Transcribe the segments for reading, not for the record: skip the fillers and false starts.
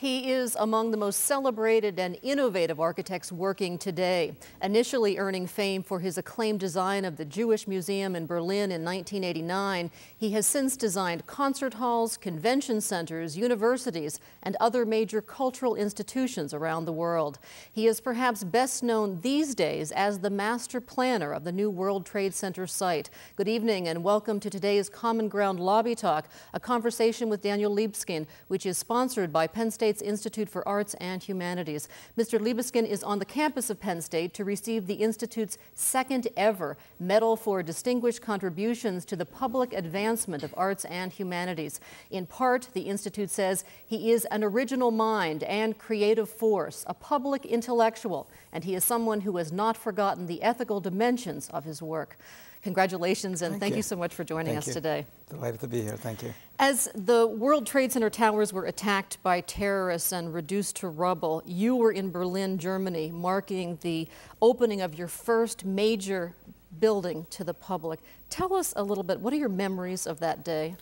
He is among the most celebrated and innovative architects working today. Initially earning fame for his acclaimed design of the Jewish Museum in Berlin in 1989, he has since designed concert halls, convention centers, universities, and other major cultural institutions around the world. He is perhaps best known these days as the master planner of the new World Trade Center site. Good evening and welcome to today's Common Ground Lobby Talk, a conversation with Daniel Libeskind, which is sponsored by Penn State's Institute for Arts and Humanities. Mr. Libeskind is on the campus of Penn State to receive the Institute's second ever Medal for Distinguished Contributions to the Public Advancement of Arts and Humanities. In part, the Institute says he is an original mind and creative force, a public intellectual, and he is someone who has not forgotten the ethical dimensions of his work. Congratulations, and thank you so much for joining us today. Delighted to be here. Thank you. As the World Trade Center towers were attacked by terrorists and reduced to rubble, you were in Berlin, Germany, marking the opening of your first major building to the public. Tell us a little bit, what are your memories of that day?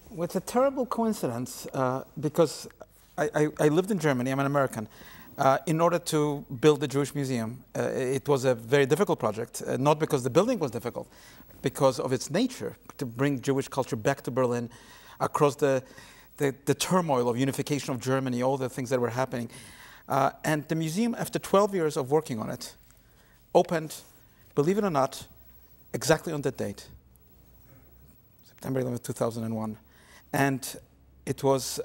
Well, it's a terrible coincidence because I lived in Germany. I'm an American. In order to build the Jewish Museum, it was a very difficult project, not because the building was difficult, because of its nature, to bring Jewish culture back to Berlin, across the turmoil of unification of Germany, all the things that were happening. And the museum, after 12 years of working on it, opened, believe it or not, exactly on that date, September 11, 2001. And it was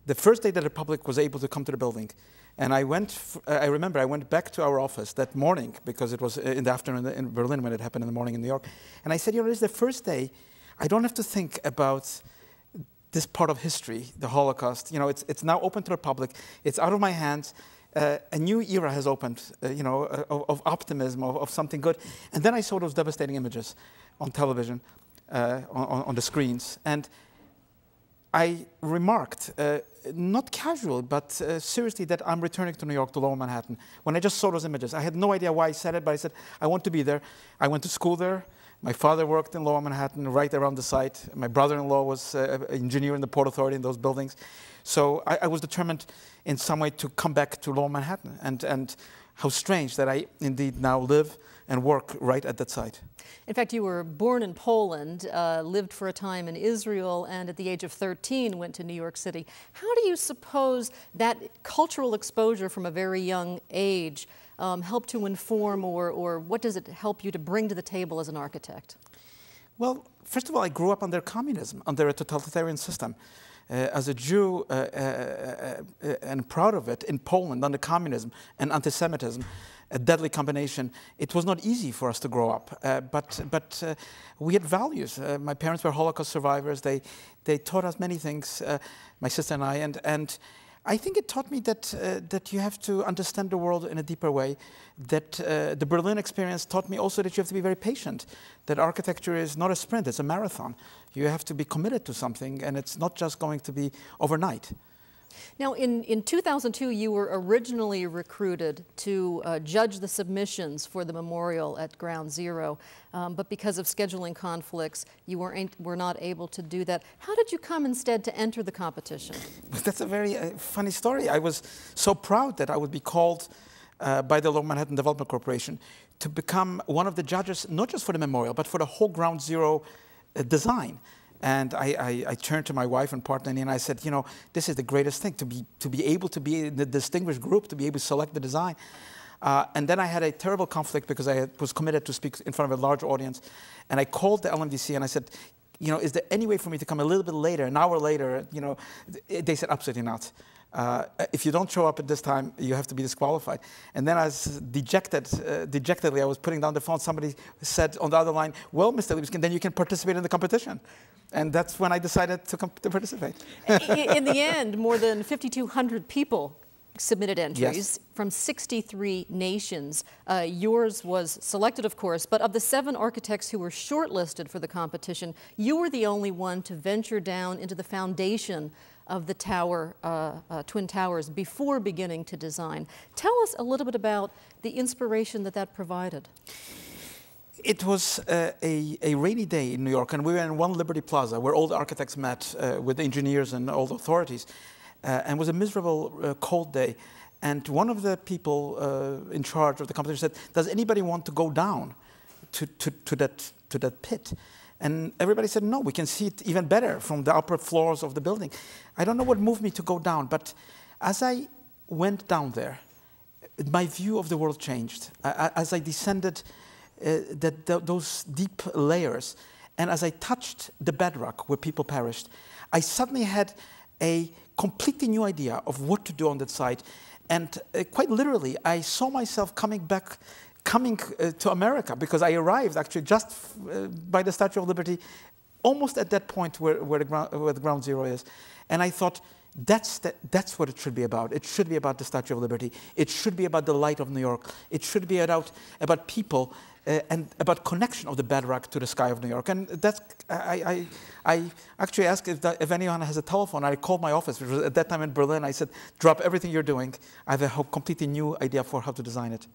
the first day that the public was able to come to the building. And I remember I went back to our office that morning, because it was in the afternoon in Berlin when it happened in the morning in New York. And I said, you know, this is the first day I don't have to think about this part of history, the Holocaust. You know, it's now open to the public. It's out of my hands. A new era has opened, you know, of optimism, of something good. And then I saw those devastating images on television, on the screens. And I remarked, not casual, but seriously, that I'm returning to New York, to Lower Manhattan. When I just saw those images, I had no idea why I said it, but I said, I want to be there. I went to school there. My father worked in Lower Manhattan, right around the site. My brother-in-law was an engineer in the Port Authority in those buildings. So I was determined in some way to come back to Lower Manhattan. And how strange that I indeed now live and work right at that site. In fact, you were born in Poland, lived for a time in Israel, and at the age of 13 went to New York City. How do you suppose that cultural exposure from a very young age helped to inform, or what does it help you to bring to the table as an architect? Well, first of all, I grew up under communism, under a totalitarian system. As a Jew, and proud of it, in Poland, under communism and anti-Semitism, a deadly combination. It was not easy for us to grow up, but we had values. My parents were Holocaust survivors. They taught us many things, my sister and I, and I think it taught me that you have to understand the world in a deeper way, that the Berlin experience taught me also that you have to be very patient, that architecture is not a sprint, it's a marathon. You have to be committed to something, and it's not just going to be overnight. Now, in 2002, you were originally recruited to judge the submissions for the memorial at Ground Zero, but because of scheduling conflicts, you were not able to do that. How did you come instead to enter the competition? That's a very funny story. I was so proud that I would be called by the Lower Manhattan Development Corporation to become one of the judges, not just for the memorial, but for the whole Ground Zero design. And I turned to my wife and partner and I said, you know, this is the greatest thing, to be able to be in the distinguished group, to be able to select the design. And then I had a terrible conflict because I was committed to speak in front of a large audience. And I called the LMDC and I said, you know, is there any way for me to come a little bit later, an hour later? You know, they said, absolutely not. If you don't show up at this time, you have to be disqualified. And then as dejectedly, I was putting down the phone, somebody said on the other line, well, Mr. Libeskind, then you can participate in the competition. And that's when I decided to participate. In the end, more than 5,200 people submitted entries, yes, from 63 nations. Yours was selected, of course, but of the 7 architects who were shortlisted for the competition, you were the only one to venture down into the foundation of the tower, Twin Towers, before beginning to design. Tell us a little bit about the inspiration that provided. It was a rainy day in New York, and we were in One Liberty Plaza, where all the architects met with engineers and all the authorities. and it was a miserable, cold day. And one of the people in charge of the competition said, "Does anybody want to go down to that pit?" And everybody said, "No, we can see it even better from the upper floors of the building." I don't know what moved me to go down, but as I went down there, my view of the world changed. As I descended those deep layers, and as I touched the bedrock where people perished, I suddenly had a completely new idea of what to do on that site. And quite literally, I saw myself coming to America, because I arrived actually just by the Statue of Liberty, almost at that point where the ground zero is. And I thought, that's what it should be about. It should be about the Statue of Liberty. It should be about the light of New York. It should be about people and about connection of the bedrock to the sky of New York. And that's, I actually asked if anyone has a telephone. I called my office, which was at that time in Berlin. I said, drop everything you're doing. I have a completely new idea for how to design it.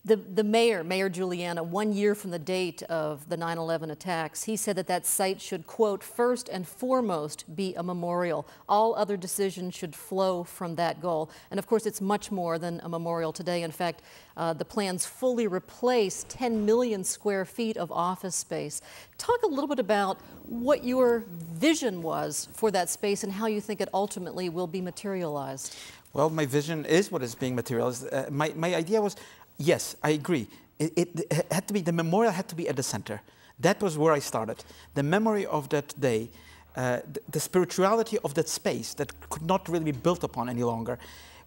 The Mayor Giuliani, 1 year from the date of the 9/11 attacks, he said that site should, quote, "first and foremost be a memorial. All other decisions should flow from that goal." And of course, it's much more than a memorial today. In fact, the plans fully replace 10 million square feet of office space. Talk a little bit about what your vision was for that space and how you think it ultimately will be materialized. Well, my vision is what is being materialized. My idea was, yes, I agree. It had to be, the memorial had to be at the center. That was where I started. The memory of that day, the spirituality of that space that could not really be built upon any longer,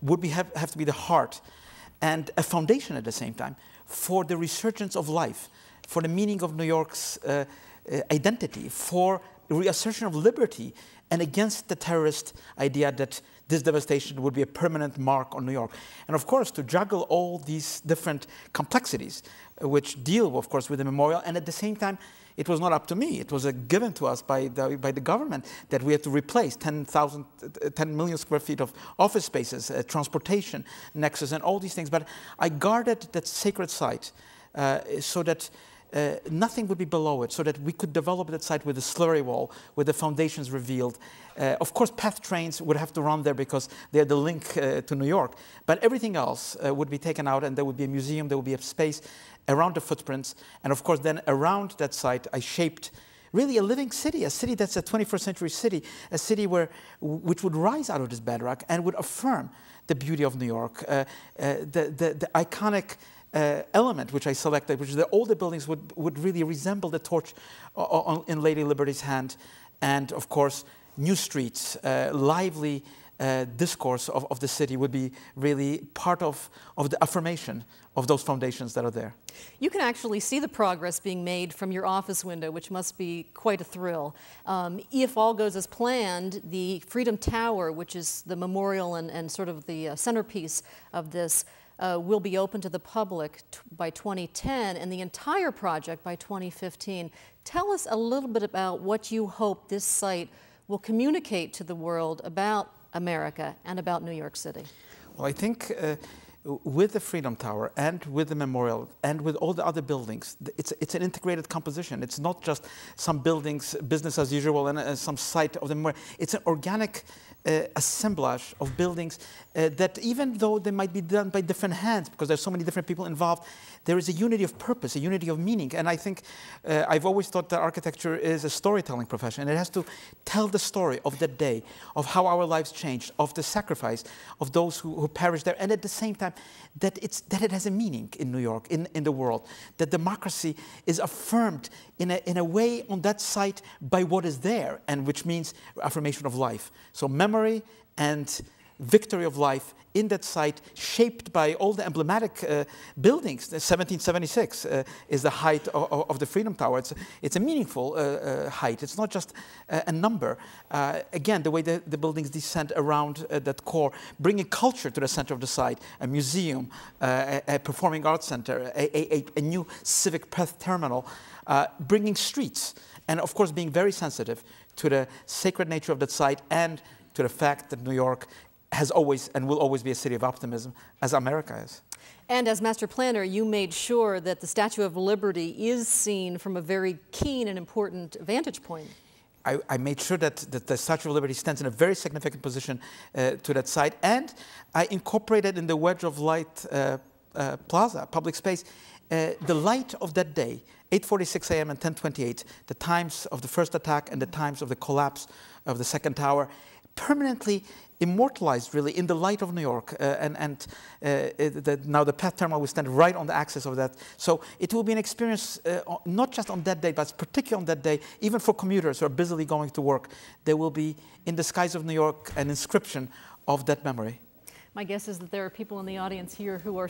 would have to be the heart and a foundation at the same time for the resurgence of life, for the meaning of New York's identity, for the reassertion of liberty, and against the terrorist idea that this devastation would be a permanent mark on New York. And of course, to juggle all these different complexities, which deal, of course, with the memorial, and at the same time, it was not up to me. It was given to us by the government that we had to replace 10 million square feet of office spaces, transportation nexus, and all these things. But I guarded that sacred site so that nothing would be below it, so that we could develop that site with a slurry wall, with the foundations revealed. Of course, PATH trains would have to run there because they're the link to New York. But everything else would be taken out, and there would be a museum, there would be a space around the footprints. And of course, then around that site, I shaped really a living city, a city that's a 21st century city, a city which would rise out of this bedrock and would affirm the beauty of New York, the iconic element which I selected, which is that all the buildings would really resemble the torch in Lady Liberty's hand. And of course, new streets, lively discourse of the city would be really part of the affirmation of those foundations that are there. You can actually see the progress being made from your office window, which must be quite a thrill. If all goes as planned, the Freedom Tower, which is the memorial and sort of the centerpiece of this, will be open to the public by 2010, and the entire project by 2015. Tell us a little bit about what you hope this site will communicate to the world about America and about New York City. Well, I think with the Freedom Tower and with the memorial and with all the other buildings, it's an integrated composition. It's not just some buildings, business as usual, and some site of the memorial. It's an organic assemblage of buildings that, even though they might be done by different hands, because there's so many different people involved, there is a unity of purpose, a unity of meaning. And I think I've always thought that architecture is a storytelling profession, and it has to tell the story of that day, of how our lives changed, of the sacrifice of those who perished there, and at the same time that it has a meaning in New York, in the world, that democracy is affirmed in a way on that site by what is there, and which means affirmation of life. So memory and victory of life in that site, shaped by all the emblematic buildings. 1776 is the height of the Freedom Tower. It's a meaningful height. It's not just a number. Again, the way the buildings descend around that core, bringing culture to the center of the site, a museum, a performing arts center, a new civic PATH terminal, bringing streets, and of course being very sensitive to the sacred nature of that site and to the fact that New York has always and will always be a city of optimism, as America is. And as master planner, you made sure that the Statue of Liberty is seen from a very keen and important vantage point. I made sure that the Statue of Liberty stands in a very significant position to that site, and I incorporated in the Wedge of Light plaza, public space, the light of that day, 8:46 a.m. and 10:28, the times of the first attack and the times of the collapse of the second tower, permanently immortalized really in the light of New York, now the PET terminal will stand right on the axis of that. So it will be an experience not just on that day, but particularly on that day, even for commuters who are busily going to work. There will be in the skies of New York an inscription of that memory. My guess is that there are people in the audience here who are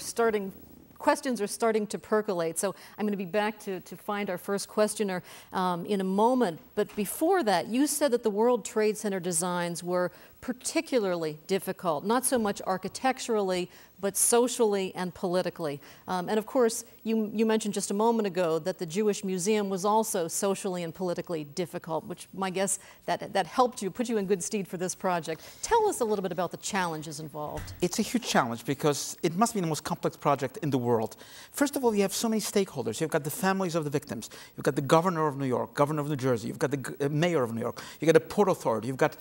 questions are starting to percolate. So I'm going to be back to find our first questioner in a moment. But before that, you said that the World Trade Center designs were particularly difficult, not so much architecturally, but socially and politically. And of course, you mentioned just a moment ago that the Jewish Museum was also socially and politically difficult, which my guess that helped you, put you in good stead for this project. Tell us a little bit about the challenges involved. It's a huge challenge because it must be the most complex project in the world. First of all, you have so many stakeholders. You've got the families of the victims. You've got the governor of New York, governor of New Jersey. You've got the mayor of New York. You've got the Port Authority. You've got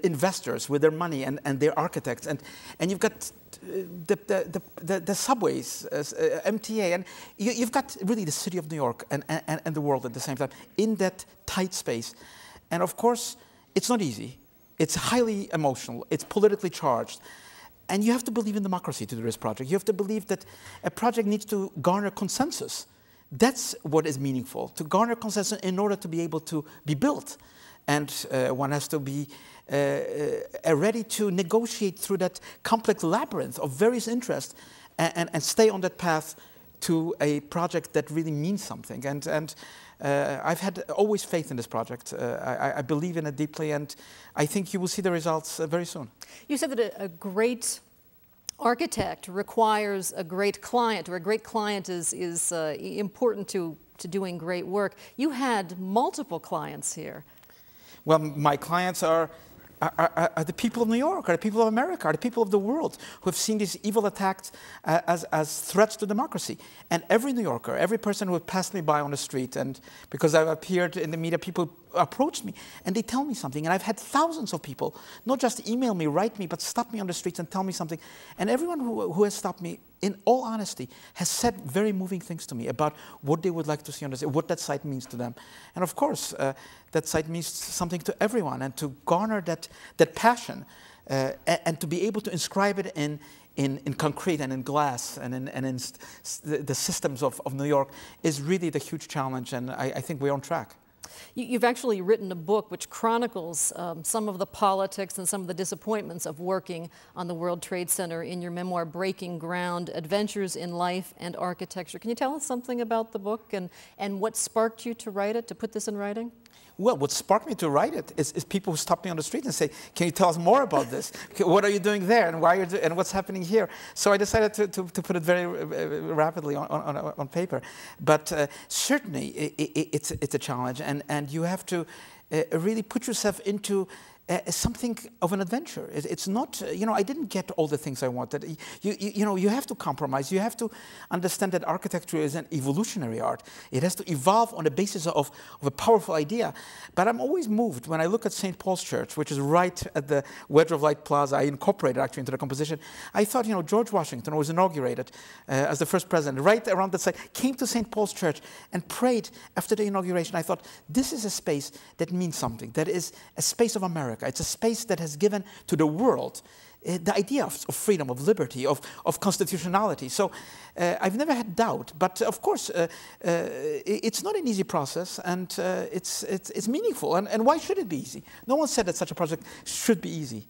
investors with their money and their architects. And you've got the subways, MTA, and you've got really the city of New York and the world at the same time in that tight space. And of course, it's not easy. It's highly emotional. It's politically charged. And you have to believe in democracy to do this project. You have to believe that a project needs to garner consensus. That's what is meaningful, to garner consensus in order to be able to be built. And one has to be ready to negotiate through that complex labyrinth of various interests and stay on that path to a project that really means something. And I've had always faith in this project. I believe in it deeply, and I think you will see the results very soon. You said that a great architect requires a great client, or a great client is important to doing great work. You had multiple clients here. Well, my clients are the people of New York, are the people of America, are the people of the world who have seen these evil attacks as threats to democracy. And every New Yorker, every person who had passed me by on the street, and because I've appeared in the media, people approach me and they tell me something. And I've had thousands of people not just email me, write me, but stop me on the streets and tell me something. And everyone who has stopped me, in all honesty, has said very moving things to me about what they would like to see on the site, what that site means to them. And of course, that site means something to everyone, and to garner that passion and to be able to inscribe it in concrete and in glass and in the systems of New York is really the huge challenge, and I think we're on track. You've actually written a book which chronicles some of the politics and some of the disappointments of working on the World Trade Center in your memoir, Breaking Ground, Adventures in Life and Architecture. Can you tell us something about the book and what sparked you to write it, to put this in writing? Well, what sparked me to write it is people who stop me on the street and say, can you tell us more about this? What are you doing there, and why and what's happening here? So I decided to put it very rapidly on paper. But certainly it's a challenge, and you have to really put yourself into something of an adventure. It's not, I didn't get all the things I wanted. You have to compromise. You have to understand that architecture is an evolutionary art. It has to evolve on the basis of a powerful idea. But I'm always moved when I look at St. Paul's Church, which is right at the Wedge of Light Plaza. I incorporated actually into the composition. I thought, George Washington was inaugurated as the first president, right around that site, came to St. Paul's Church and prayed after the inauguration. I thought, this is a space that means something, that is a space of America. It's a space that has given to the world the idea of freedom, of liberty, of constitutionality. So I've never had doubt, but of course it's not an easy process, and it's meaningful. And why should it be easy? No one said that such a project should be easy.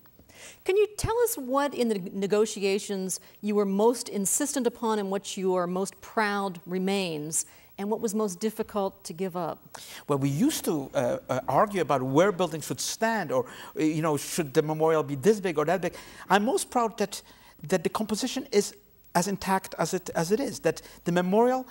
Can you tell us what in the negotiations you were most insistent upon and what you are most proud remains, and what was most difficult to give up? Well, we used to argue about where buildings should stand, or should the memorial be this big or that big. I'm most proud that the composition is as intact as it is, that the memorial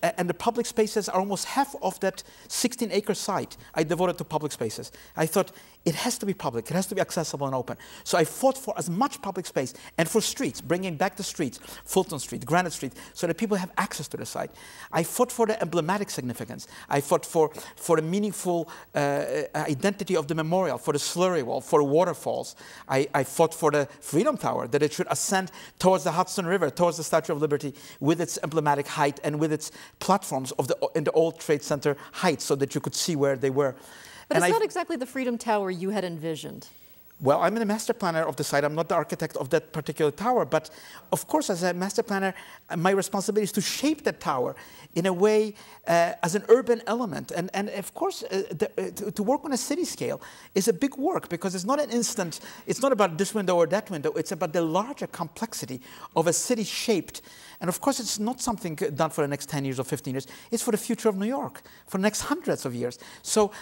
and the public spaces are almost half of that 16-acre site I devoted to public spaces. I thought it has to be public, it has to be accessible and open. So I fought for as much public space, and for streets, bringing back the streets, Fulton Street, Granite Street, so that people have access to the site. I fought for the emblematic significance. I fought for the meaningful identity of the memorial, for the slurry wall, for the waterfalls. I fought for the Freedom Tower, that it should ascend towards the Hudson River, towards the Statue of Liberty, with its emblematic height and with its platforms in the old Trade Center heights, so that you could see where they were. But it's not exactly the Freedom Tower you had envisioned. Well, I'm the master planner of the site. I'm not the architect of that particular tower. But of course, as a master planner, my responsibility is to shape that tower in a way as an urban element. And of course, to work on a city scale is a big work, because it's not an instant, it's not about this window or that window. It's about the larger complexity of a city shaped. And of course, it's not something done for the next 10 years or 15 years. It's for the future of New York, for the next hundreds of years. So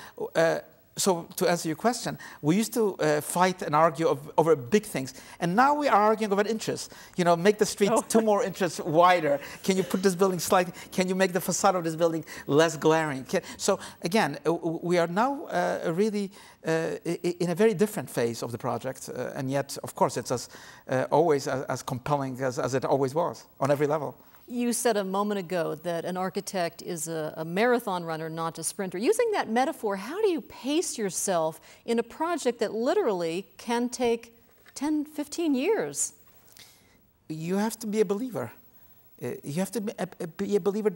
to answer your question, we used to fight and argue over big things, and now we are arguing over inches. You know, make the street 2 more inches wider. Can you put this building slightly? Can you make the facade of this building less glaring? So again, we are now really in a very different phase of the project, and yet, of course, it's always as compelling as it always was on every level. You said a moment ago that an architect is a marathon runner, not a sprinter. Using that metaphor, how do you pace yourself in a project that literally can take 10, 15 years? You have to be a believer. You have to be a believer,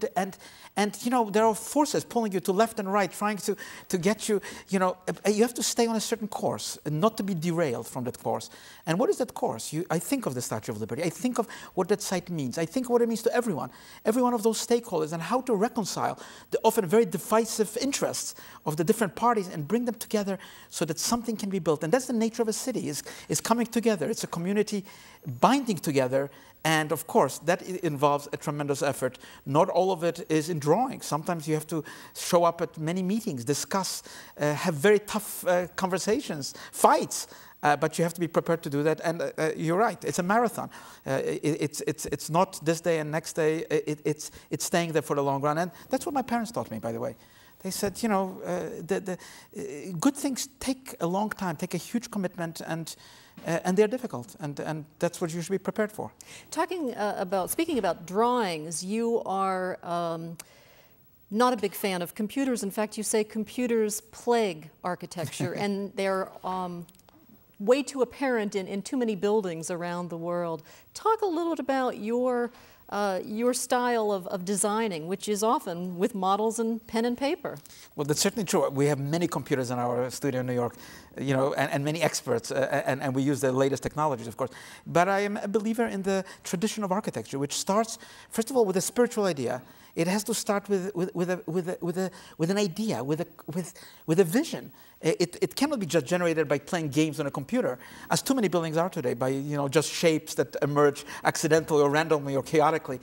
and you know, there are forces pulling you to left and right, trying to get you, you know, you have to stay on a certain course and not to be derailed from that course. And what is that course? I think of the Statue of Liberty. I think of what that site means. I think of what it means to every one of those stakeholders, and how to reconcile the often very divisive interests of the different parties and bring them together so that something can be built. And that's the nature of a city, is coming together. It's a community binding together. And of course, that involves a tremendous effort. Not all of it is in drawing. Sometimes you have to show up at many meetings, discuss, have very tough conversations, fights. But you have to be prepared to do that. And you're right, it's a marathon. It's not this day and next day. It's staying there for the long run. And that's what my parents taught me, by the way. They said, you know, good things take a long time, take a huge commitment, and they're difficult, and that's what you should be prepared for. Speaking about drawings, you are not a big fan of computers. In fact, you say computers plague architecture, and they're way too apparent in too many buildings around the world. Talk a little bit about your style of designing, which is often with models and pen and paper. Well, that's certainly true. We have many computers in our studio in New York, you know, and many experts, and we use the latest technologies, of course. But I am a believer in the tradition of architecture, which starts, first of all, with a spiritual idea. It has to start with an idea, with a vision. It cannot be just generated by playing games on a computer, as too many buildings are today, by, you know, just shapes that emerge accidentally or randomly or chaotically.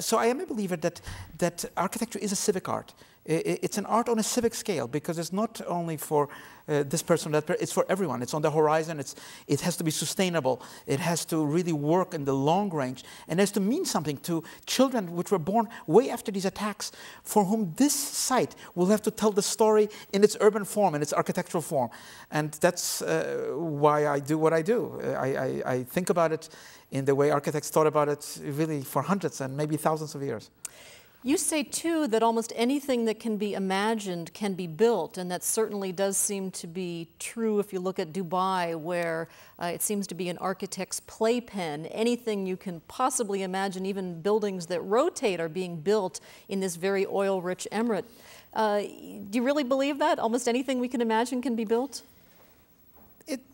So I am a believer that architecture is a civic art. It's an art on a civic scale, because it's not only for this person, that person, it's for everyone. It's on the horizon. It has to be sustainable. It has to really work in the long range, and it has to mean something to children which were born way after these attacks, for whom this site will have to tell the story in its urban form, in its architectural form. And that's why I do what I do. I think about it in the way architects thought about it really for hundreds and maybe thousands of years. You say, too, that almost anything that can be imagined can be built, and that certainly does seem to be true if you look at Dubai, where it seems to be an architect's playpen. Anything you can possibly imagine, even buildings that rotate, are being built in this very oil-rich emirate. Do you really believe that? Almost anything we can imagine can be built?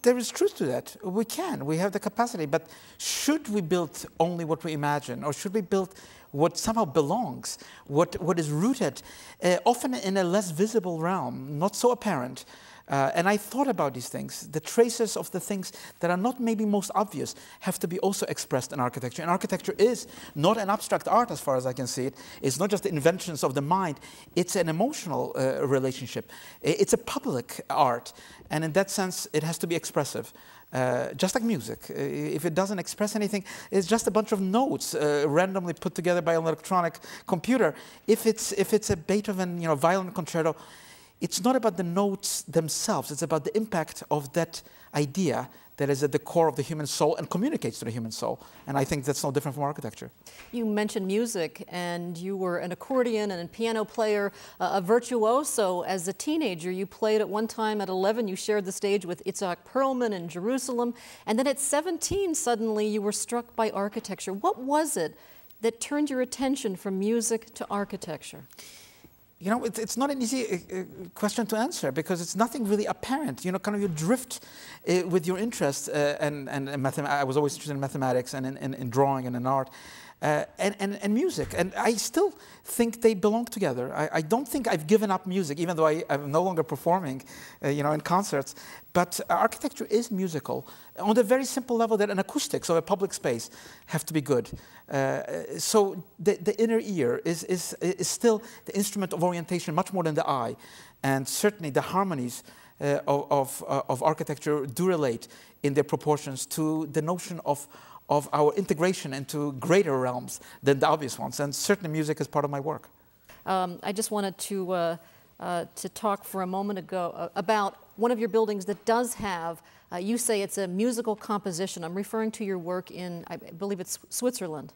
There is truth to that. We can. We have the capacity. But should we build only what we imagine, or should we build what somehow belongs, what is rooted, often in a less visible realm, not so apparent? And I thought about these things. The traces of the things that are not maybe most obvious have to be also expressed in architecture. And architecture is not an abstract art, as far as I can see it. It's not just the inventions of the mind. It's an emotional relationship. It's a public art. And in that sense, it has to be expressive. Just like music. If it doesn't express anything, it's just a bunch of notes randomly put together by an electronic computer. If it's a Beethoven, you know, violin concerto, it's not about the notes themselves, it's about the impact of that idea that is at the core of the human soul and communicates to the human soul. And I think that's no different from architecture. You mentioned music, and you were an accordion and a piano player, a virtuoso as a teenager. You played at one time at 11, you shared the stage with Itzhak Perlman in Jerusalem, and then at 17, suddenly you were struck by architecture. What was it that turned your attention from music to architecture? You know, it's not an easy question to answer because it's nothing really apparent. You know, kind of you drift with your interest and I was always interested in mathematics and in drawing and in art and music. And I still think they belong together. I don't think I've given up music, even though I'm no longer performing, you know, in concerts. But architecture is musical on the very simple level that an acoustics of a public space have to be good. So the inner ear is still the instrument of orientation much more than the eye. And certainly the harmonies of architecture do relate in their proportions to the notion of our integration into greater realms than the obvious ones. And certainly music is part of my work. I just wanted to talk for a moment ago about one of your buildings that does have, you say it's a musical composition. I'm referring to your work in, I believe it's Switzerland.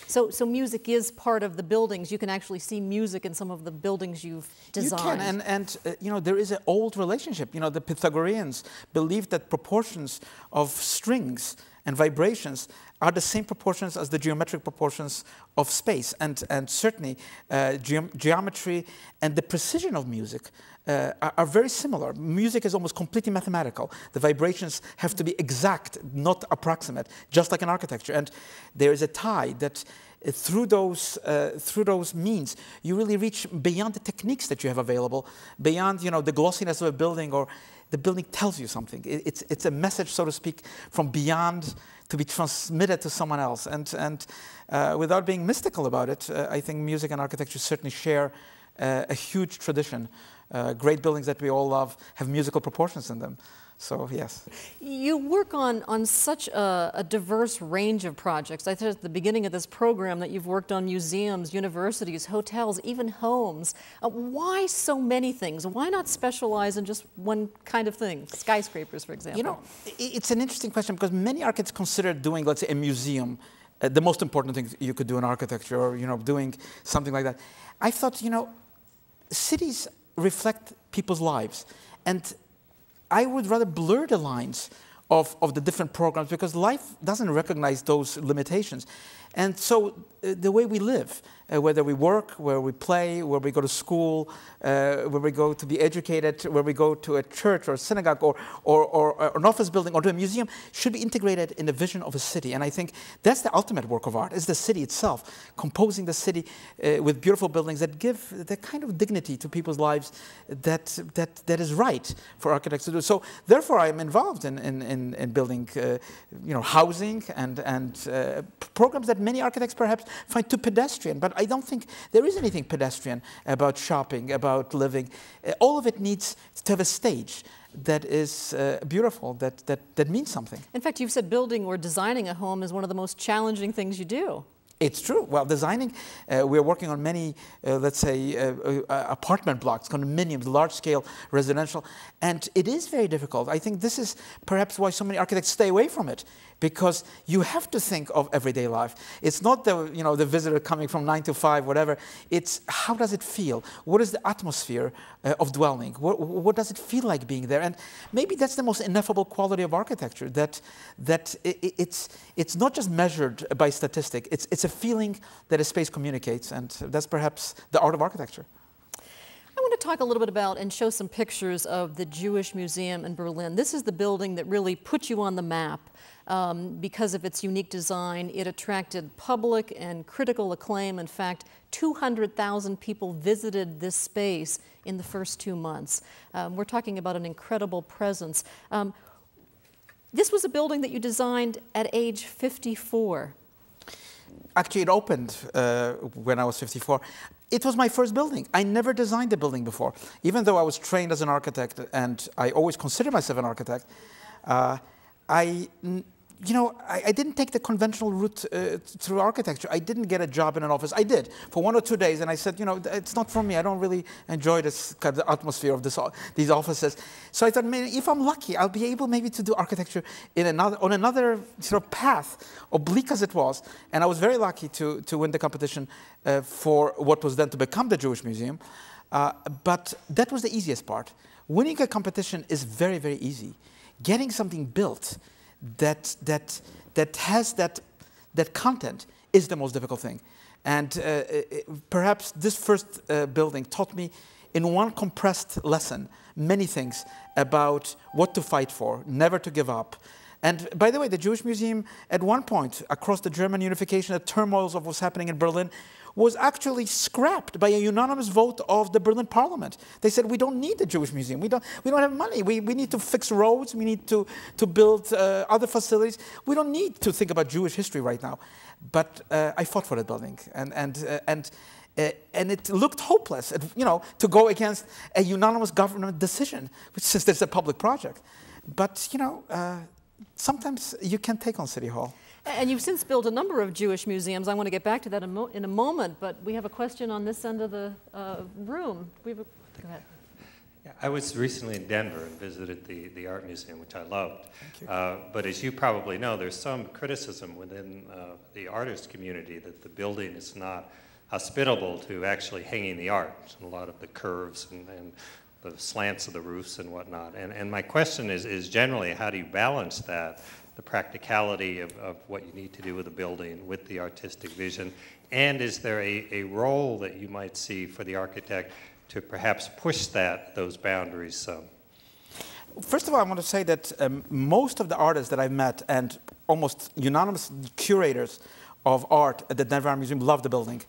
So music is part of the buildings. You can actually see music in some of the buildings you've designed. You can, and you know, there is an old relationship. You know, the Pythagoreans believed that proportions of strings and vibrations are the same proportions as the geometric proportions of space. And certainly geometry and the precision of music are very similar. Music is almost completely mathematical. The vibrations have to be exact, not approximate, just like in architecture. And there is a tie that through those means, you really reach beyond the techniques that you have available, beyond, you know, the glossiness of a building, or the building tells you something. It's a message, so to speak, from beyond to be transmitted to someone else. And without being mystical about it, I think music and architecture certainly share a huge tradition. Great buildings that we all love have musical proportions in them. So, yes. You work on such a diverse range of projects. I said at the beginning of this program that you've worked on museums, universities, hotels, even homes. Why so many things? Why not specialize in just one kind of thing? Skyscrapers, for example. You know, it's an interesting question because many architects consider doing, let's say, a museum the most important thing you could do in architecture, or, you know, doing something like that. I thought, you know, cities reflect people's lives. And I would rather blur the lines of the different programs because life doesn't recognize those limitations. And so the way we live, whether we work, where we play, where we go to school, where we go to be educated, where we go to a church or a synagogue or an office building or to a museum, should be integrated in the vision of a city. And I think that's the ultimate work of art, is the city itself, composing the city with beautiful buildings that give the kind of dignity to people's lives that is right for architects to do. So therefore I am involved in building you know, housing and programs that many architects perhaps find too pedestrian, but I don't think there is anything pedestrian about shopping, about living. All of it needs to have a stage that is beautiful, that means something. In fact, you've said building or designing a home is one of the most challenging things you do. It's true. Well, designing, we're working on many, let's say, apartment blocks, condominiums, large-scale residential, and it is very difficult. I think this is perhaps why so many architects stay away from it, because you have to think of everyday life. It's not the, you know, the visitor coming from 9 to 5, whatever. It's how does it feel? What is the atmosphere of dwelling? What does it feel like being there? And maybe that's the most ineffable quality of architecture, that it's not just measured by statistic. It's a feeling that a space communicates, and that's perhaps the art of architecture. I want to talk a little bit about and show some pictures of the Jewish Museum in Berlin. This is the building that really put you on the map. Because of its unique design, it attracted public and critical acclaim. In fact, 200,000 people visited this space in the first 2 months. We're talking about an incredible presence. This was a building that you designed at age 54. Actually, it opened when I was 54. It was my first building. I never designed a building before. Even though I was trained as an architect, and I always consider myself an architect, you know, I didn't take the conventional route through architecture. I didn't get a job in an office. I did for 1 or 2 days, and I said, you know, it's not for me. I don't really enjoy this kind of atmosphere of these offices. So I thought, man, if I'm lucky, I'll be able maybe to do architecture on another sort of path, oblique as it was. And I was very lucky to win the competition for what was then to become the Jewish Museum. But that was the easiest part. Winning a competition is very, very easy. Getting something built that has that content is the most difficult thing. And perhaps this first building taught me in one compressed lesson many things about what to fight for, never to give up. And by the way, the Jewish Museum at one point across the German unification, the turmoils of what's happening in Berlin, was actually scrapped by a unanimous vote of the Berlin Parliament. They said, we don't need the Jewish Museum. We don't have money. We need to fix roads. We need to build other facilities. We don't need to think about Jewish history right now. But I fought for that building, and it looked hopeless, you know, to go against a unanimous government decision, which says there's a public project. But you know, sometimes you can take on City Hall. And you've since built a number of Jewish museums. I want to get back to that in a moment, but we have a question on this end of the room. Go ahead. Yeah, I was recently in Denver and visited the art museum, which I loved. But as you probably know, there's some criticism within the artist community that the building is not hospitable to actually hanging the art. A lot of the curves and the slants of the roofs and whatnot. And my question is generally, how do you balance that? The practicality of what you need to do with a building, with the artistic vision, and is there a role that you might see for the architect to perhaps push those boundaries some? First of all, I want to say that most of the artists that I've met and almost unanimous curators of art at the Denver Art Museum love the building.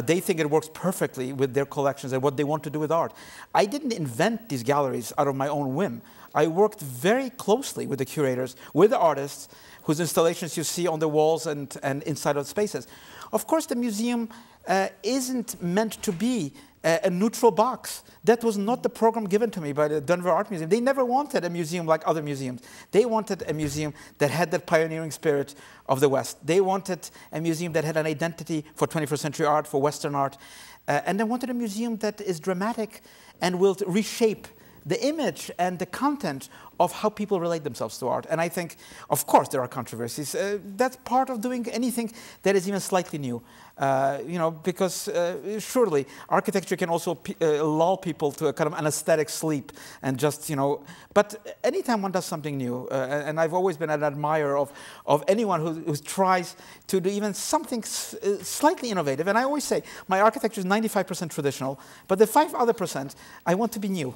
They think it works perfectly with their collections and what they want to do with art. I didn't invent these galleries out of my own whim. I worked very closely with the curators, with the artists, whose installations you see on the walls and inside of spaces. Of course, the museum isn't meant to be a neutral box. That was not the program given to me by the Denver Art Museum. They never wanted a museum like other museums. They wanted a museum that had that pioneering spirit of the West. They wanted a museum that had an identity for 21st century art, for Western art. And they wanted a museum that is dramatic and will reshape the image and the content of how people relate themselves to art. And I think, of course, there are controversies. That's part of doing anything that is even slightly new. You know, because surely architecture can also lull people to a kind of an aesthetic sleep and just, you know, but anytime one does something new, and I've always been an admirer of anyone who tries to do even something slightly innovative. And I always say, my architecture is 95% traditional, but the 5 other % I want to be new.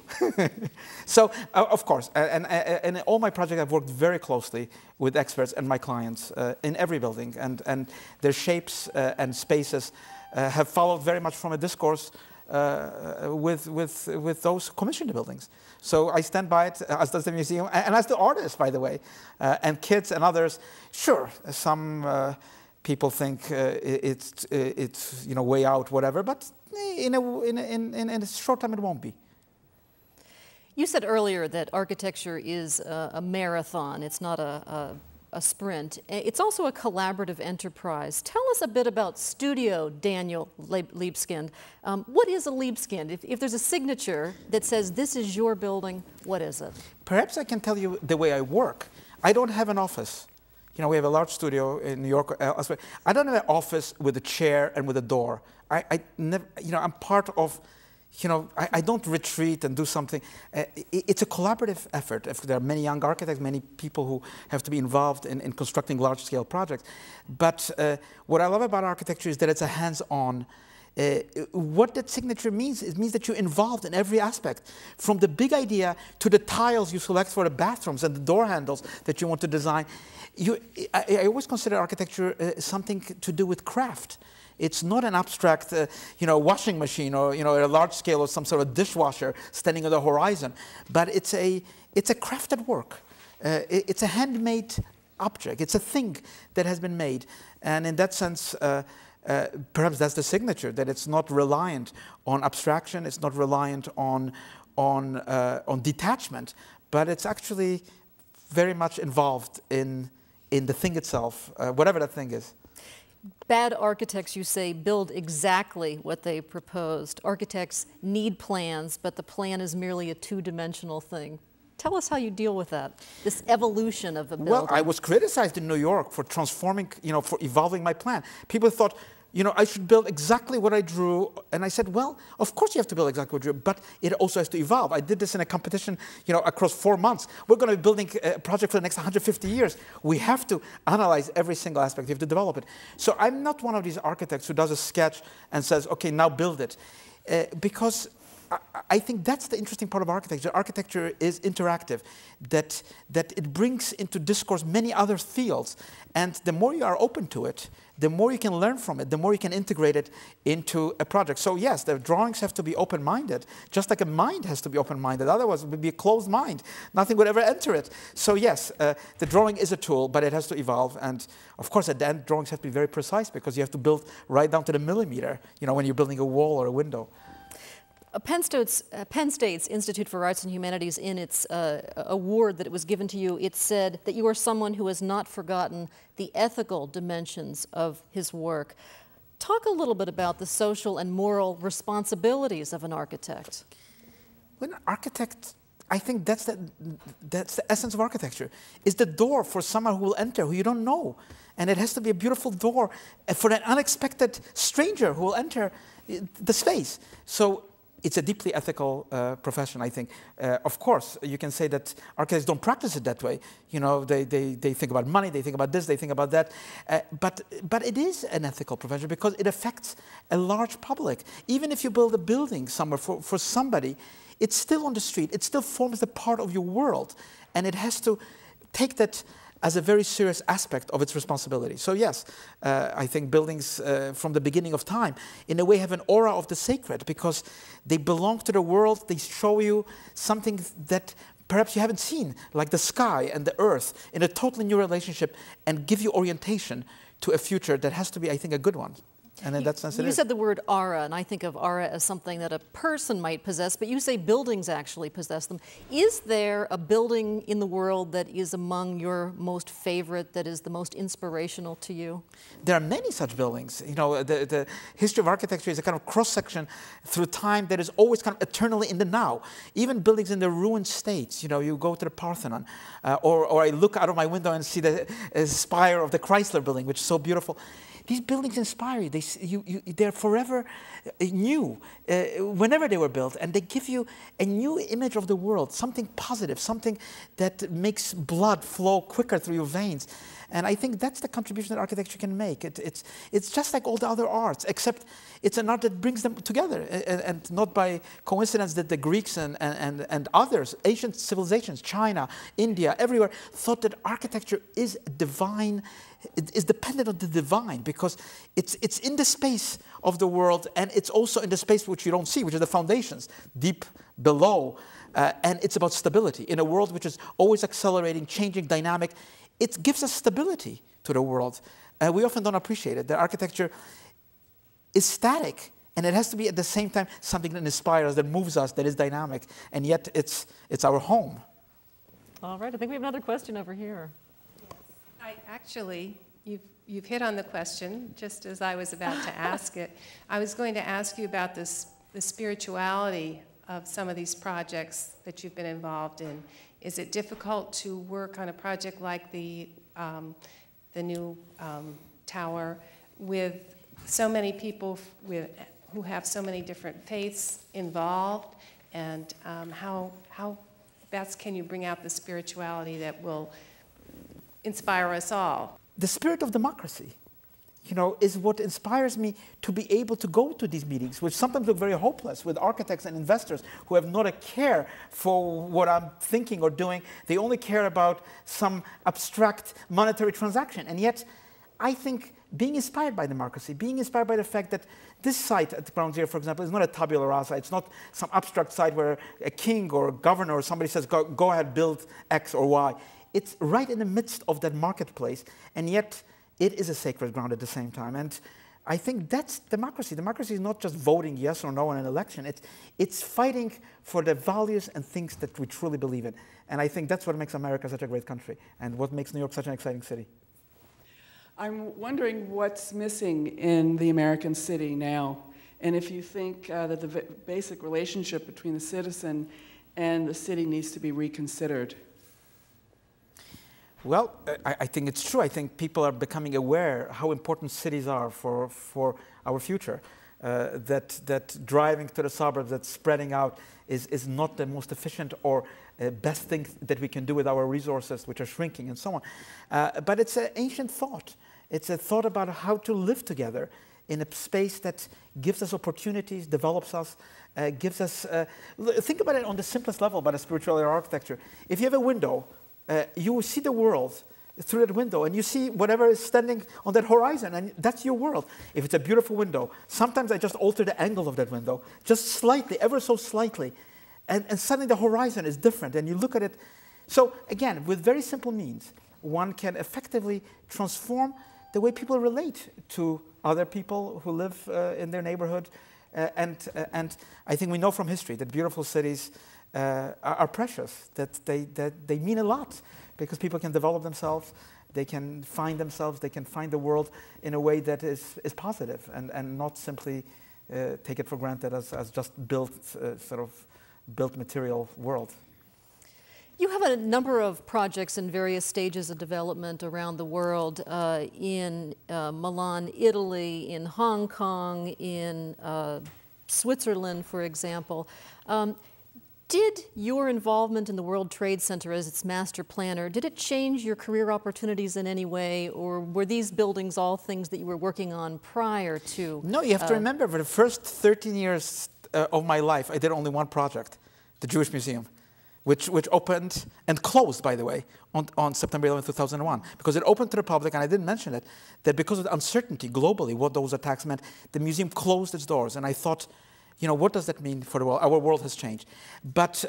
So, of course, and in all my projects, I've worked very closely with experts and my clients in every building, and their shapes and spaces have followed very much from a discourse with those who commissioned the buildings. So I stand by it, as does the museum, and as the artists, by the way, and kids and others. Sure, some people think it's you know, way out, whatever, but in a short time it won't be. You said earlier that architecture is a marathon. It's not a sprint. It's also a collaborative enterprise. Tell us a bit about Studio Daniel Libeskind. What is a Libeskind? If there's a signature that says this is your building, what is it? Perhaps I can tell you the way I work. I don't have an office. You know, we have a large studio in New York. Elsewhere. I don't have an office with a chair and with a door. I never, you know, I'm part of. You know, I don't retreat and do something. It's a collaborative effort. There are many young architects, many people who have to be involved in constructing large-scale projects. But what I love about architecture is that it's a hands-on. What that signature means, it means that you're involved in every aspect, from the big idea to the tiles you select for the bathrooms and the door handles that you want to design. I always consider architecture something to do with craft. It's not an abstract, you know, washing machine or, you know, at a large scale or some sort of dishwasher standing on the horizon, but it's a crafted work. It's a handmade object. It's a thing that has been made, and in that sense, perhaps that's the signature, that it's not reliant on abstraction. It's not reliant on detachment, but it's actually very much involved in in the thing itself, whatever that thing is. Bad architects, you say, build exactly what they proposed. Architects need plans, but the plan is merely a two-dimensional thing. Tell us how you deal with that, this evolution of a building. Well, I was criticized in New York for transforming, for evolving my plan. People thought, I should build exactly what I drew. And I said, well, of course you have to build exactly what you drew, but it also has to evolve. I did this in a competition, across 4 months. We're going to be building a project for the next 150 years. We have to analyze every single aspect. You have to develop it. So I'm not one of these architects who does a sketch and says, okay, now build it. Because I think that's the interesting part of architecture. Architecture is interactive, that it brings into discourse many other fields. And the more you are open to it, the more you can learn from it, the more you can integrate it into a project. So yes, the drawings have to be open-minded, just like a mind has to be open-minded. Otherwise, it would be a closed mind. Nothing would ever enter it. So yes, the drawing is a tool, but it has to evolve. And of course, at the end, drawings have to be very precise because you have to build right down to the millimeter, when you're building a wall or a window. Penn State's Institute for Arts and Humanities, in its award that it was given to you, it said that you are someone who has not forgotten the ethical dimensions of his work. Talk a little bit about the social and moral responsibilities of an architect. Well, an architect, I think that's the essence of architecture, is the door for someone who will enter who you don't know. And it has to be a beautiful door for an unexpected stranger who will enter the space. So it's a deeply ethical profession, I think. Of course, you can say that architects don't practice it that way. They think about money, they think about this, they think about that. But it is an ethical profession because it affects a large public. Even if you build a building somewhere for somebody, it's still on the street. It still forms a part of your world. And it has to take that as a very serious aspect of its responsibility. So yes, I think buildings from the beginning of time, in a way, have an aura of the sacred because they belong to the world. They show you something that perhaps you haven't seen, like the sky and the earth, in a totally new relationship, and give you orientation to a future that has to be, I think, a good one. And in that sense, you said the word aura, and I think of aura as something that a person might possess, but you say buildings actually possess them. Is there a building in the world that is among your most favorite, that is the most inspirational to you? There are many such buildings. The history of architecture is a kind of cross-section through time that is always kind of eternally in the now. Even buildings in the ruined states. You go to the Parthenon, or I look out of my window and see the spire of the Chrysler Building, which is so beautiful. These buildings inspire you. They're forever new, whenever they were built, and they give you a new image of the world, something positive, something that makes blood flow quicker through your veins. And I think that's the contribution that architecture can make. It's just like all the other arts, except it's an art that brings them together. And not by coincidence that the Greeks and others, ancient civilizations, China, India, everywhere, thought that architecture is divine. It is dependent on the divine because it's in the space of the world, and it's also in the space which you don't see, which are the foundations, deep below. And it's about stability. In a world which is always accelerating, changing, dynamic, it gives us stability to the world. We often don't appreciate it. The architecture is static, and it has to be at the same time something that inspires us, that moves us, that is dynamic, and yet it's our home. All right, I think we have another question over here. Actually, you've hit on the question, just as I was about to ask it. I was going to ask you about the spirituality of some of these projects that you've been involved in. Is it difficult to work on a project like the new tower with so many people who have so many different faiths involved? And how best can you bring out the spirituality that will inspire us all? The spirit of democracy, is what inspires me to be able to go to these meetings, which sometimes look very hopeless, with architects and investors who have not a care for what I'm thinking or doing. They only care about some abstract monetary transaction. And yet, I think being inspired by democracy, being inspired by the fact that this site at Ground Zero, for example, is not a tabula rasa. It's not some abstract site where a king or a governor or somebody says, go ahead, build X or Y. It's right in the midst of that marketplace, and yet it is a sacred ground at the same time. And I think that's democracy. Democracy is not just voting yes or no in an election. It's fighting for the values and things that we truly believe in. And I think that's what makes America such a great country and what makes New York such an exciting city. I'm wondering what's missing in the American city now, and if you think that the basic relationship between the citizen and the city needs to be reconsidered. Well, I think it's true. I think people are becoming aware how important cities are for our future. That driving to the suburbs, that spreading out is not the most efficient or best thing that we can do with our resources, which are shrinking and so on. But it's an ancient thought. It's a thought about how to live together in a space that gives us opportunities, develops us, gives us... think about it on the simplest level, about a spirituality or architecture. If you have a window, you will see the world through that window, and you see whatever is standing on that horizon, and that's your world. If it's a beautiful window, sometimes I just alter the angle of that window, just slightly, ever so slightly, and suddenly the horizon is different, and you look at it. So again, with very simple means, one can effectively transform the way people relate to other people who live in their neighborhood, and I think we know from history that beautiful cities are precious, that they mean a lot, because people can develop themselves, they can find themselves, they can find the world in a way that is positive, and not simply take it for granted as just built, sort of built material world. You have a number of projects in various stages of development around the world, in Milan, Italy, in Hong Kong, in Switzerland, for example. Did your involvement in the World Trade Center as its master planner, did it change your career opportunities in any way, or were these buildings all things that you were working on prior to? No, you have to remember, for the first 13 years of my life, I did only one project, the Jewish Museum, which opened and closed, by the way, on September 11, 2001. Because it opened to the public, and I didn't mention it, that because of the uncertainty globally, what those attacks meant, the museum closed its doors. And I thought, you know, what does that mean for the world? Our world has changed. But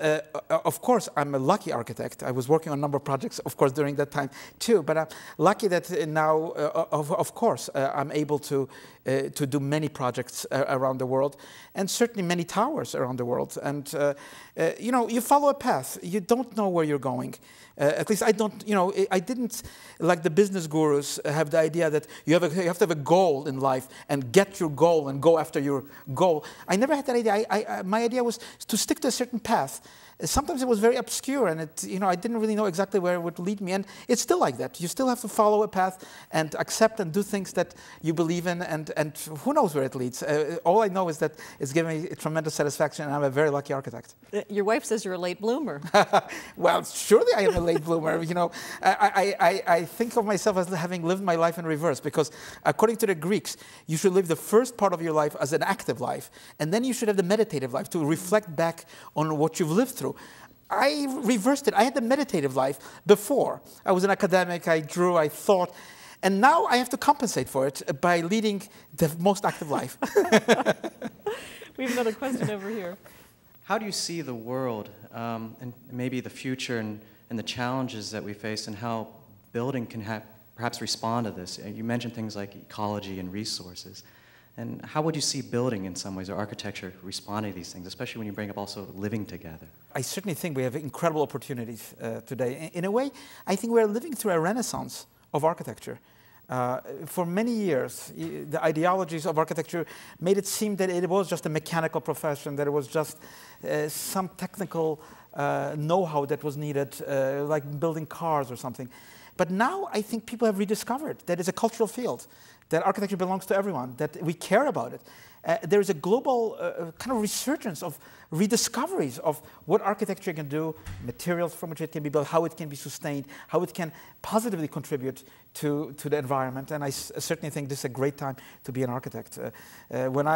of course, I'm a lucky architect. I was working on a number of projects, of course, during that time too. But I'm lucky that now, of course, I'm able to do many projects around the world, and certainly many towers around the world. And you know, you follow a path. You don't know where you're going. At least I don't, you know, I didn't, like the business gurus, have the idea that you have to have a goal in life and get your goal and go after your goal. I never had that idea. My idea was to stick to a certain path. Sometimes it was very obscure, and it, you know, I didn't really know exactly where it would lead me. And it's still like that. You still have to follow a path and accept and do things that you believe in, and who knows where it leads. All I know is that it's given me tremendous satisfaction, and I'm a very lucky architect. Your wife says you're a late bloomer. Well, surely I am a late bloomer. You know, I think of myself as having lived my life in reverse, because according to the Greeks, you should live the first part of your life as an active life, and then you should have the meditative life to reflect back on what you've lived through. I reversed it. I had the meditative life before. I was an academic, I drew, I thought, and now I have to compensate for it by leading the most active life. We have another question over here. How do you see the world and maybe the future and the challenges that we face, and how building can perhaps respond to this? You mentioned things like ecology and resources. And how would you see building in some ways, or architecture, responding to these things, especially when you bring up also living together? I certainly think we have incredible opportunities today. In a way, I think we're living through a renaissance of architecture. For many years, the ideologies of architecture made it seem that it was just a mechanical profession, that it was just some technical know-how that was needed, like building cars or something. But now I think people have rediscovered that it's a cultural field, that architecture belongs to everyone, that we care about it. There is a global kind of resurgence of rediscoveries of what architecture can do, materials from which it can be built, how it can be sustained, how it can positively contribute to the environment. And I certainly think this is a great time to be an architect. When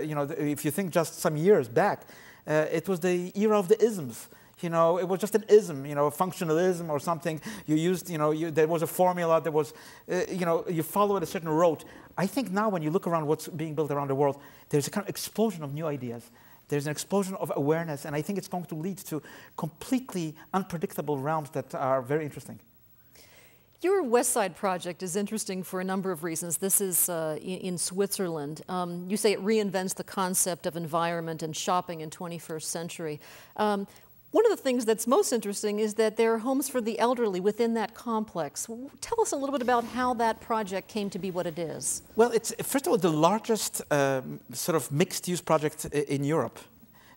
you know, if you think just some years back, it was the era of the isms. You know, it was just an ism, you know, functionalism or something. You used, you know, there was a formula, there was, you know, you followed a certain road. I think now when you look around what's being built around the world, there's a kind of explosion of new ideas. There's an explosion of awareness, and I think it's going to lead to completely unpredictable realms that are very interesting. Your West Side project is interesting for a number of reasons. This is in Switzerland. You say it reinvents the concept of environment and shopping in 21st century. One of the things that's most interesting is that there are homes for the elderly within that complex. Tell us a little bit about how that project came to be what it is. Well, it's, first of all, the largest sort of mixed-use project in Europe.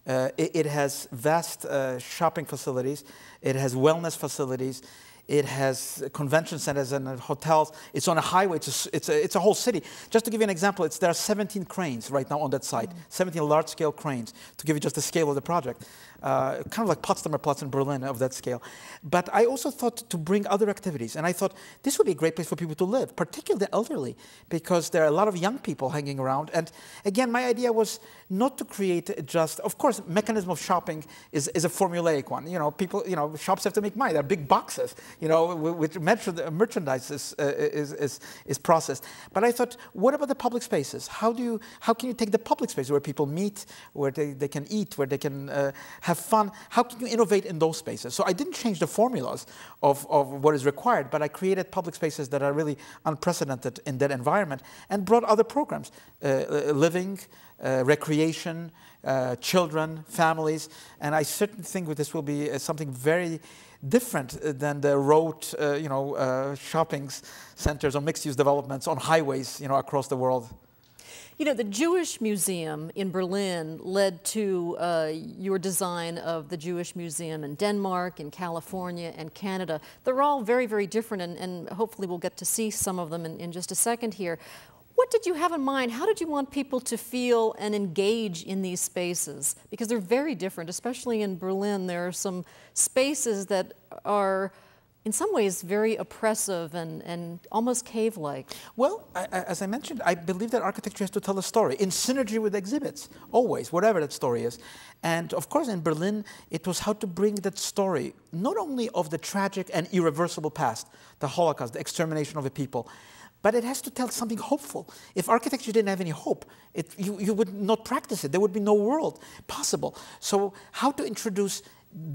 It has vast shopping facilities, it has wellness facilities, it has convention centers and hotels. It's on a highway. It's a whole city. Just to give you an example, there are 17 cranes right now on that site, 17 large-scale cranes, to give you just the scale of the project. Kind of like Potsdamer Platz in Berlin of that scale. But I also thought to bring other activities. And I thought this would be a great place for people to live, particularly the elderly, because there are a lot of young people hanging around. And again, my idea was not to create just, of course, mechanism of shopping is a formulaic one. You know, people, shops have to make money. There are big boxes, which merchandise is processed. But I thought, what about the public spaces? How can you take the public space where people meet, where they can eat, where they can have fun? How can you innovate in those spaces? So I didn't change the formulas of what is required, but I created public spaces that are really unprecedented in that environment and brought other programs, living, recreation, children, families, and I certainly think this will be something very different than the road, shopping centers or mixed-use developments on highways, across the world. You know, the Jewish Museum in Berlin led to your design of the Jewish Museum in Denmark, in California, and Canada. They're all very, very different, and hopefully we'll get to see some of them in just a second here. What did you have in mind? How did you want people to feel and engage in these spaces? Because they're very different, especially in Berlin. There are some spaces that are in some ways very oppressive and almost cave-like. Well, as I mentioned, I believe that architecture has to tell a story in synergy with exhibits, always, whatever that story is. And of course, in Berlin, it was how to bring that story, not only of the tragic and irreversible past, the Holocaust, the extermination of a people, but it has to tell something hopeful. If architecture didn't have any hope, you would not practice it. There would be no world possible. So how to introduce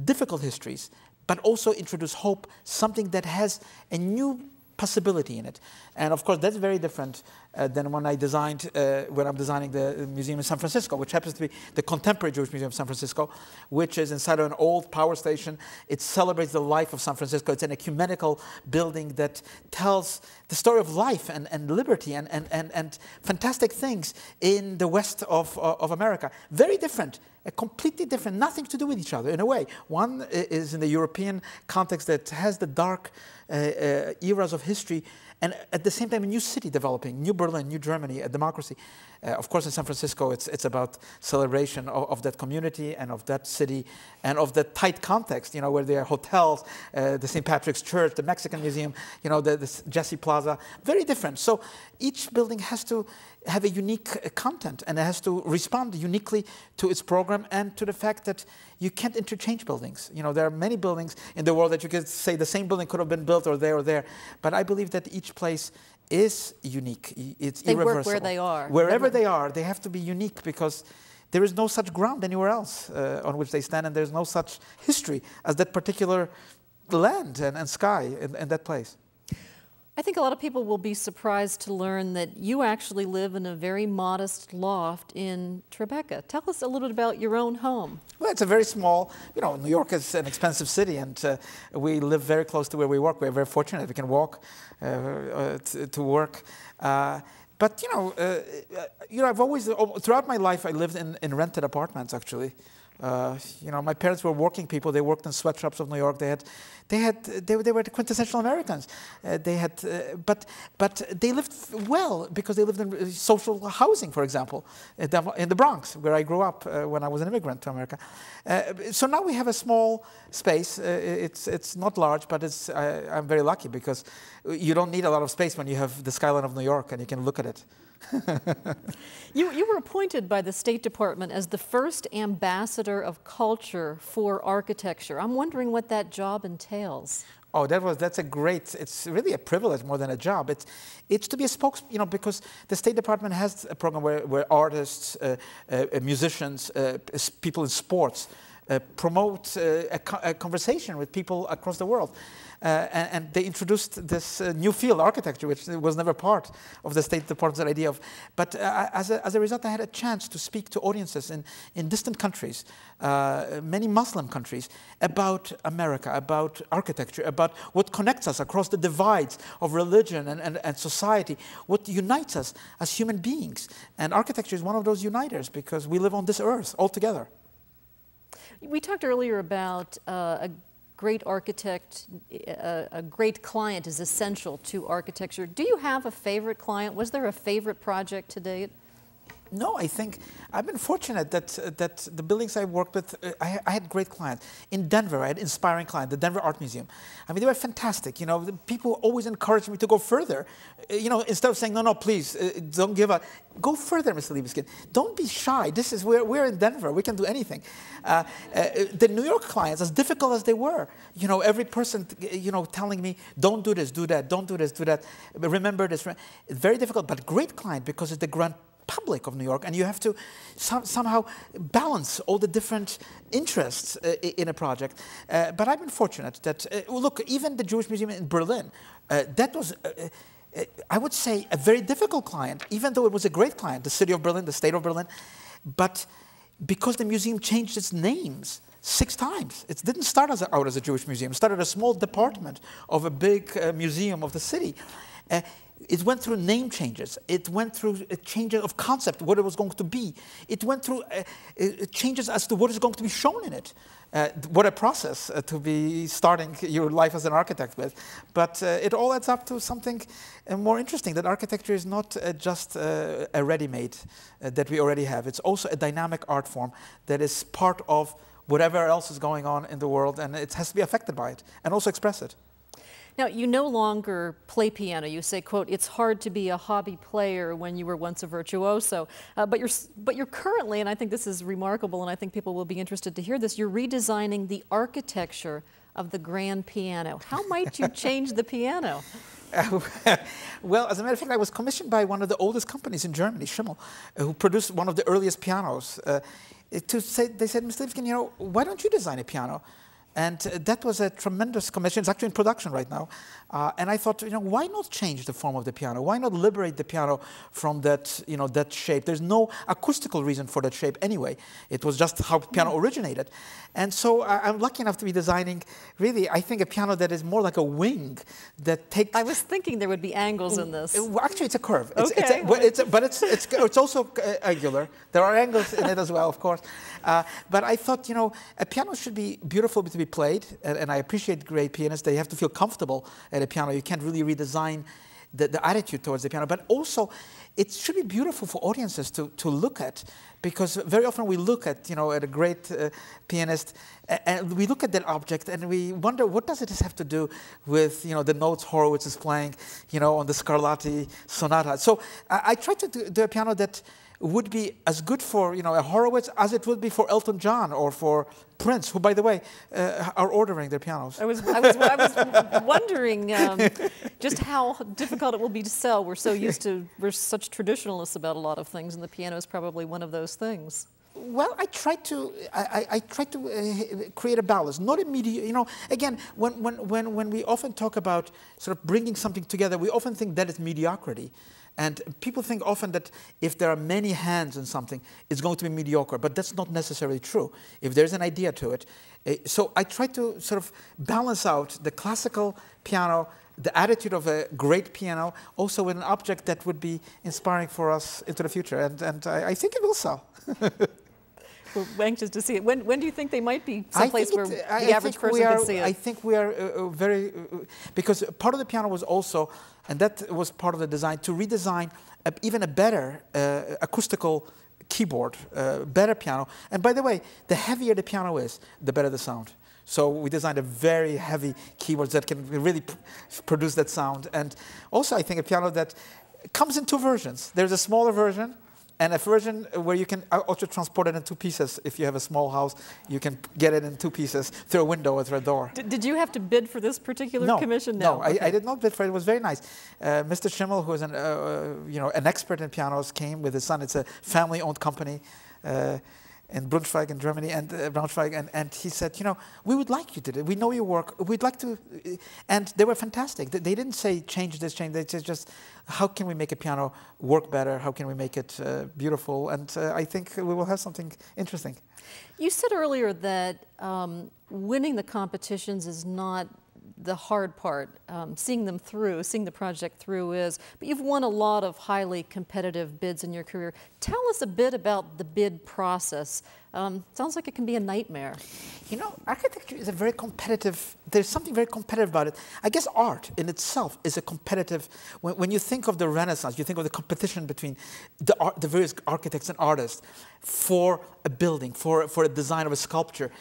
difficult histories, but also introduce hope, something that has a new possibility in it. And of course, that's very different than when I'm designing the museum in San Francisco, which happens to be the contemporary Jewish Museum of San Francisco, which is inside of an old power station. It celebrates the life of San Francisco. It's an ecumenical building that tells the story of life and liberty and fantastic things in the west of America. Very different. Completely different, nothing to do with each other in a way. One is in the European context that has the dark eras of history, and at the same time a new city developing, New Berlin, New Germany, a democracy. Of course, in San Francisco, it's about celebration of that community and of that city and of that tight context, where there are hotels, the St. Patrick's Church, the Mexican Museum, the Jesse Plaza, very different. So each building has to have a unique content, and it has to respond uniquely to its program and to the fact that you can't interchange buildings. There are many buildings in the world that you could say the same building could have been built or there. But I believe that each place is unique. It's irreversible. They work where they are. Wherever they are, they have to be unique because there is no such ground anywhere else on which they stand, and there's no such history as that particular land and sky in that place. I think a lot of people will be surprised to learn that you actually live in a very modest loft in Tribeca. Tell us a little bit about your own home. Well, it's a very small, New York is an expensive city, and we live very close to where we work. We're very fortunate. We can walk to work. But, I've always, throughout my life, I lived in rented apartments, actually. My parents were working people. They worked in sweatshops of New York. They were the quintessential Americans. But they lived well because they lived in social housing, for example, in the Bronx, where I grew up when I was an immigrant to America. So now we have a small space. It's not large, but I'm very lucky because you don't need a lot of space when you have the skyline of New York and you can look at it. You were appointed by the State Department as the first ambassador of culture for architecture. I'm wondering what that job entails. Oh, it's really a privilege more than a job. It's to be a spokesman, because the State Department has a program where artists, musicians, people in sports, promote a conversation with people across the world. And they introduced this new field, architecture, which was never part of the State Department's idea of. But as a result, I had a chance to speak to audiences in distant countries, many Muslim countries, about America, about architecture, about what connects us across the divides of religion and society, what unites us as human beings. And architecture is one of those uniters because we live on this earth all together. We talked earlier about a great architect, a great client is essential to architecture. Do you have a favorite client? Was there a favorite project to date? No, I think I've been fortunate that the buildings I worked with, I had great clients. In Denver, I had inspiring clients, the Denver Art Museum. I mean, they were fantastic. You know, the people always encouraged me to go further. You know, instead of saying, no, please, don't give up. Go further, Mr. Libeskind. Don't be shy. This is we're in Denver. We can do anything. The New York clients, as difficult as they were, you know, every person, you know, telling me, don't do this, do that, don't do this, do that. Remember this. Very difficult, but great client because it's the grand public of New York, and you have to somehow balance all the different interests in a project. But I've been fortunate that, look, even the Jewish Museum in Berlin, that was, I would say, a very difficult client, even though it was a great client, the city of Berlin, the state of Berlin. But because the museum changed its names 6 times. It didn't start out as a Jewish museum. It started a small department of a big museum of the city. It went through name changes. It went through a change of concept, what it was going to be. It went through changes as to what is going to be shown in it. What a process to be starting your life as an architect with. But it all adds up to something more interesting, that architecture is not just a ready-made that we already have. It's also a dynamic art form that is part of whatever else is going on in the world, and it has to be affected by it and also express it. Now, you no longer play piano. You say, quote, it's hard to be a hobby player when you were once a virtuoso. But you're currently, and I think this is remarkable, and I think people will be interested to hear this, you're redesigning the architecture of the grand piano. How might you change the piano? Well, as a matter of fact, I was commissioned by one of the oldest companies in Germany, Schimmel, who produced one of the earliest pianos. They said, Mr. Libeskind, you know, why don't you design a piano? And that was a tremendous commission. It's actually in production right now. And I thought, you know, why not change the form of the piano? Why not liberate the piano from that, you know, that shape? There's no acoustical reason for that shape anyway. It was just how piano originated. And so I'm lucky enough to be designing, really, I think, a piano that is more like a wing that takes... I was thinking there would be angles in this. Actually, it's a curve. Okay. But it's also angular. There are angles in it as well, of course. But I thought, you know, a piano should be beautiful to be played, and I appreciate great pianists. They have to feel comfortable at a piano. You can't really redesign the attitude towards the piano, but also it should be beautiful for audiences to look at, because very often we look at, you know, at a great pianist, and we look at that object and we wonder, what does it have to do with, you know, the notes Horowitz is playing, you know, on the Scarlatti Sonata. So I tried to do a piano that would be as good for, you know, a Horowitz as it would be for Elton John or for Prince, who, by the way, are ordering their pianos. I was wondering just how difficult it will be to sell. We're such traditionalists about a lot of things, and the piano is probably one of those things. Well, I try to create a balance, not immediate. You know, again, when we often talk about sort of bringing something together, we often think that is mediocrity. And people think often that if there are many hands in something, it's going to be mediocre, but that's not necessarily true. If there's an idea to it. So I try to sort of balance out the classical piano, the attitude of a great piano, also with an object that would be inspiring for us into the future. And I think it will sell. We're anxious to see it. When do you think they might be someplace where the average person can see it? I think we are because part of the piano was also, and that was part of the design, to redesign even a better acoustical keyboard, better piano. And by the way, the heavier the piano is, the better the sound. So we designed a very heavy keyboard that can really produce that sound. And also I think a piano that comes in 2 versions. There's a smaller version, and a version where you can also transport it in 2 pieces. If you have a small house, you can get it in 2 pieces through a window or through a door. Did you have to bid for this particular commission? No, okay. I did not bid for it. It was very nice. Mr. Schimmel, who is an expert in pianos, came with his son. It's a family-owned company. in Braunschweig in Germany, and Braunschweig, and he said, you know, we would like you to do it. We know your work. We'd like to, and they were fantastic. They didn't say change this, change. They said just how can we make a piano work better? How can we make it beautiful? And I think we will have something interesting. You said earlier that winning the competitions is not the hard part. Seeing them through, seeing the project through is, but you've won a lot of highly competitive bids in your career. Tell us a bit about the bid process. Sounds like it can be a nightmare. You know, architecture is a very competitive, there's something very competitive about it. I guess art in itself is a competitive, when you think of the Renaissance, you think of the competition between the various architects and artists for a building, for a design of a sculpture.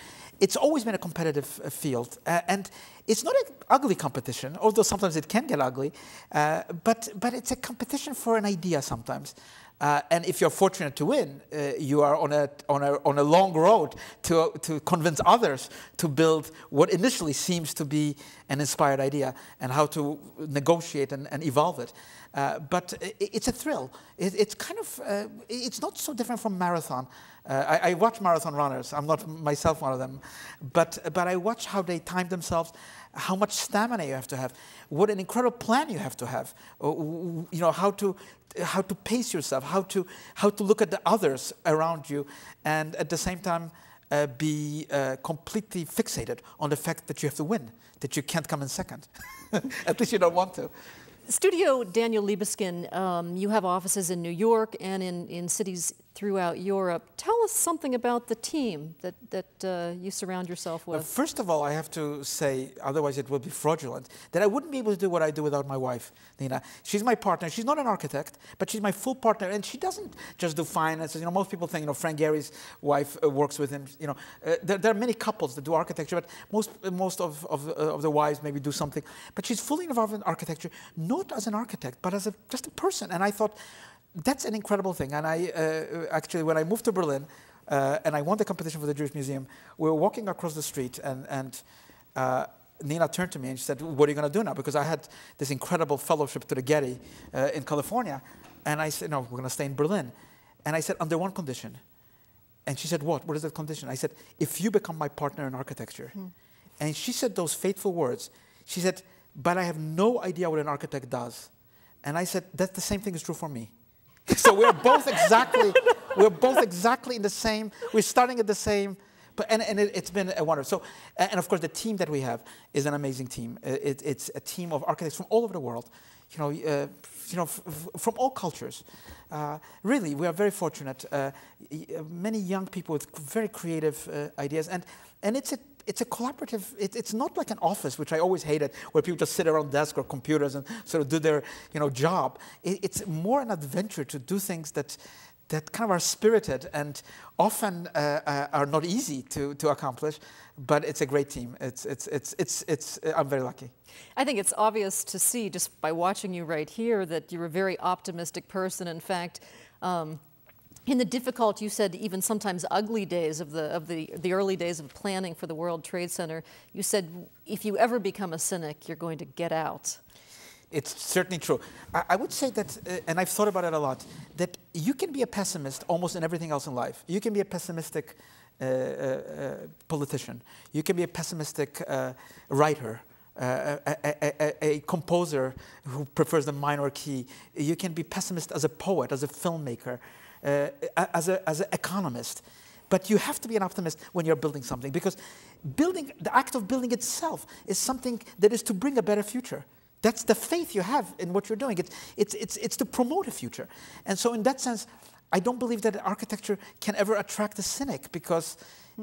It's always been a competitive field, and it's not an ugly competition, although sometimes it can get ugly, but it's a competition for an idea sometimes. And if you're fortunate to win, you are on a long road to convince others to build what initially seems to be an inspired idea, and how to negotiate and evolve it. But it's a thrill. It's kind of, it's not so different from marathon. I watch marathon runners. I'm not myself one of them, but I watch how they time themselves, how much stamina you have to have, what an incredible plan you have to have. You know, how to pace yourself, how to look at the others around you, and at the same time be completely fixated on the fact that you have to win, that you can't come in second. At least you don't want to. Studio Daniel Libeskind, you have offices in New York and in cities throughout Europe. Tell us something about the team that you surround yourself with. First of all, I have to say, otherwise it would be fraudulent, that I wouldn't be able to do what I do without my wife, Nina. She's my partner. She's not an architect, but she's my full partner, and she doesn't just do finances. You know, most people think, you know, Frank Gehry's wife works with him. You know, there are many couples that do architecture, but most of the wives maybe do something. But she's fully involved in architecture, not as an architect, but as just a person. And I thought, that's an incredible thing. And I actually, when I moved to Berlin and I won the competition for the Jewish Museum, we were walking across the street, and Nina turned to me and she said, what are you going to do now? Because I had this incredible fellowship to the Getty in California. And I said, no, we're going to stay in Berlin. And I said, under one condition. And she said, what? What is that condition? I said, if you become my partner in architecture. And she said those fateful words. She said, but I have no idea what an architect does. And I said, that's the same thing is true for me. So we're both exactly in the same, we're starting at the same, but, and it's been a wonder. So, and of course the team that we have is an amazing team. It's a team of architects from all over the world, from all cultures. Really, we are very fortunate. Many young people with very creative ideas, and it's a collaborative, it's not like an office, which I always hated, where people just sit around desks or computers and sort of do their job. It's more an adventure to do things that kind of are spirited and often are not easy to accomplish, but it's a great team. I'm very lucky. I think it's obvious to see just by watching you right here that you're a very optimistic person. In fact, in the difficult, you said even sometimes ugly days of the early days of planning for the World Trade Center, you said if you ever become a cynic, you're going to get out. It's certainly true. I would say that, and I've thought about it a lot, that you can be a pessimist almost in everything else in life. You can be a pessimistic politician. You can be a pessimistic writer. A composer who prefers the minor key. You can be pessimist as a poet, as a filmmaker, as an economist. But you have to be an optimist when you're building something, because the act of building itself is something that is to bring a better future. That's the faith you have in what you're doing. It's to promote a future. And so in that sense, I don't believe that architecture can ever attract a cynic, because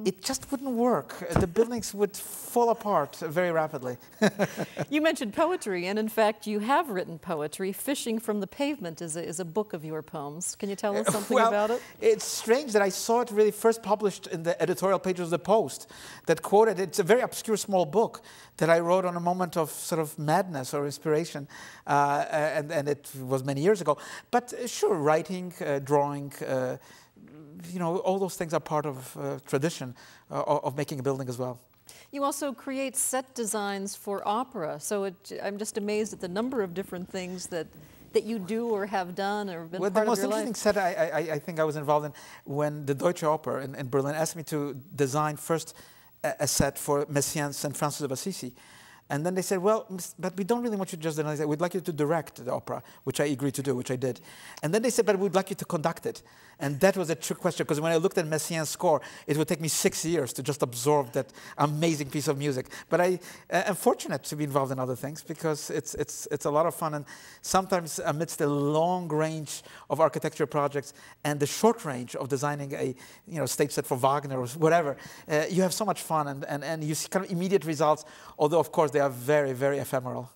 it just wouldn't work. The buildings would fall apart very rapidly. You mentioned poetry, and in fact, you have written poetry. Fishing from the Pavement is a book of your poems. Can you tell us something about it? It's strange that I saw it really first published in the editorial pages of the Post that quoted, it's a very obscure small book that I wrote on a moment of sort of madness or inspiration, and it was many years ago. But sure, writing, drawing, all those things are part of tradition of making a building as well. You also create set designs for opera, so I'm just amazed at the number of different things that that you do or have done or been Well, part the of most your life? interesting set I think I was involved in when the Deutsche Oper in Berlin asked me to design first a set for Messiaen's and Francis of Assisi. And then they said, well, but we don't really want you to just design, we'd like you to direct the opera, which I agreed to do, which I did. And then they said, but we'd like you to conduct it. And that was a trick question, because when I looked at Messiaen's score, it would take me 6 years to just absorb that amazing piece of music. But I am fortunate to be involved in other things, because it's a lot of fun. And sometimes amidst the long range of architecture projects and the short range of designing a stage set for Wagner or whatever, you have so much fun, and you see kind of immediate results, although of course they are very, very ephemeral.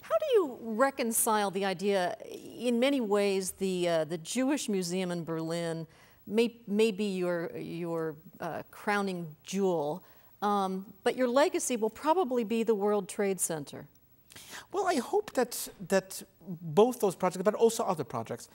How do you reconcile the idea, in many ways, the Jewish Museum in Berlin may be your crowning jewel, but your legacy will probably be the World Trade Center? Well, I hope that both those projects, but also other projects,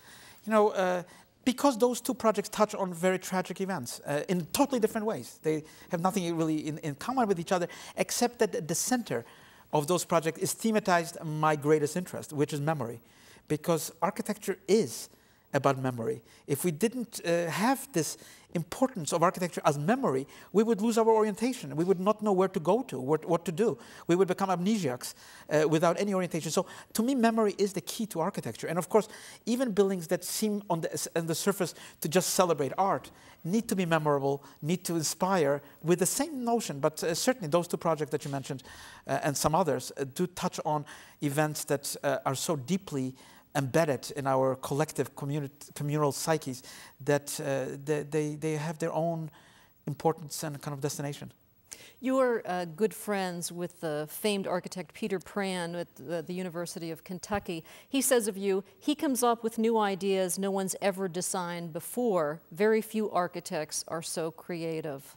because those two projects touch on very tragic events in totally different ways. They have nothing really in common with each other, except that at the center of those projects is thematized my greatest interest, which is memory. Because architecture is about memory. If we didn't have this importance of architecture as memory, we would lose our orientation. We would not know where to go to, what to do. We would become amnesiacs without any orientation. So to me, memory is the key to architecture. And of course, even buildings that seem on the surface to just celebrate art need to be memorable, need to inspire with the same notion. But certainly those two projects that you mentioned and some others do touch on events that are so deeply embedded in our collective communal psyches that they have their own importance and kind of destination. You are good friends with the famed architect Peter Pran at the University of Kentucky. He says of you, he comes up with new ideas no one's ever designed before. Very few architects are so creative.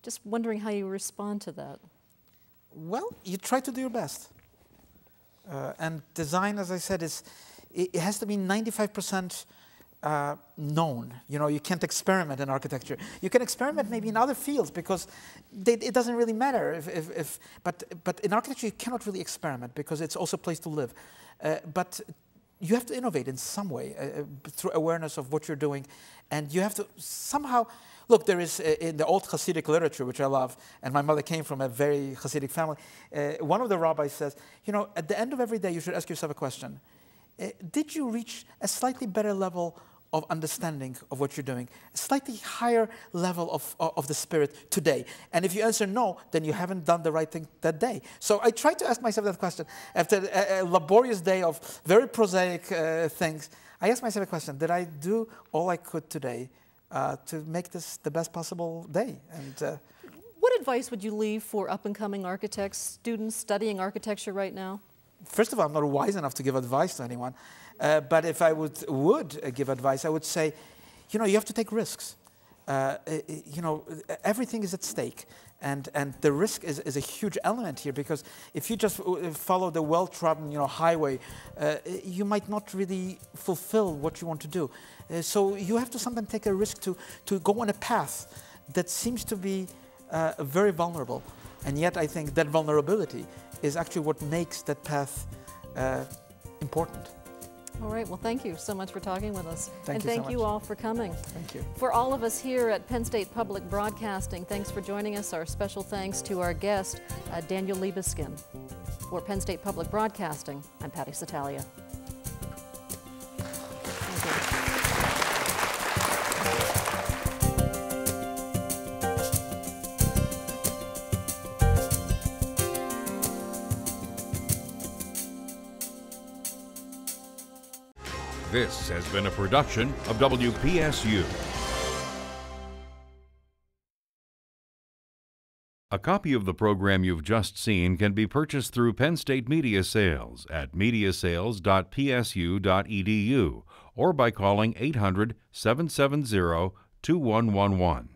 Just wondering how you respond to that. Well, you try to do your best. And design, as I said, it has to be 95% known. You can't experiment in architecture. You can experiment maybe in other fields because it doesn't really matter. But in architecture, you cannot really experiment because it's also a place to live. But you have to innovate in some way through awareness of what you're doing. And you have to somehow... Look, there is, in the old Hasidic literature, which I love, and my mother came from a very Hasidic family, one of the rabbis says, at the end of every day, you should ask yourself a question. Did you reach a slightly better level of understanding of what you're doing, a slightly higher level of the spirit today? And if you answer no, then you haven't done the right thing that day. So I try to ask myself that question. After a laborious day of very prosaic things, I ask myself a question: did I do all I could today to make this the best possible day? And what advice would you leave for up-and-coming architects, students studying architecture right now? First of all, I'm not wise enough to give advice to anyone. But if I would give advice, I would say, you have to take risks. Everything is at stake. And the risk is a huge element here, because if you just follow the well-trodden highway, you might not really fulfill what you want to do. So you have to sometimes take a risk to go on a path that seems to be very vulnerable. And yet I think that vulnerability is actually what makes that path important. All right, well, thank you so much for talking with us. Thank you so much. And thank you all for coming. Thank you. For all of us here at Penn State Public Broadcasting, thanks for joining us. Our special thanks to our guest, Daniel Libeskind. For Penn State Public Broadcasting, I'm Patty Satalia. Thank you. This has been a production of WPSU. A copy of the program you've just seen can be purchased through Penn State Media Sales at mediasales.psu.edu or by calling 800-770-2111.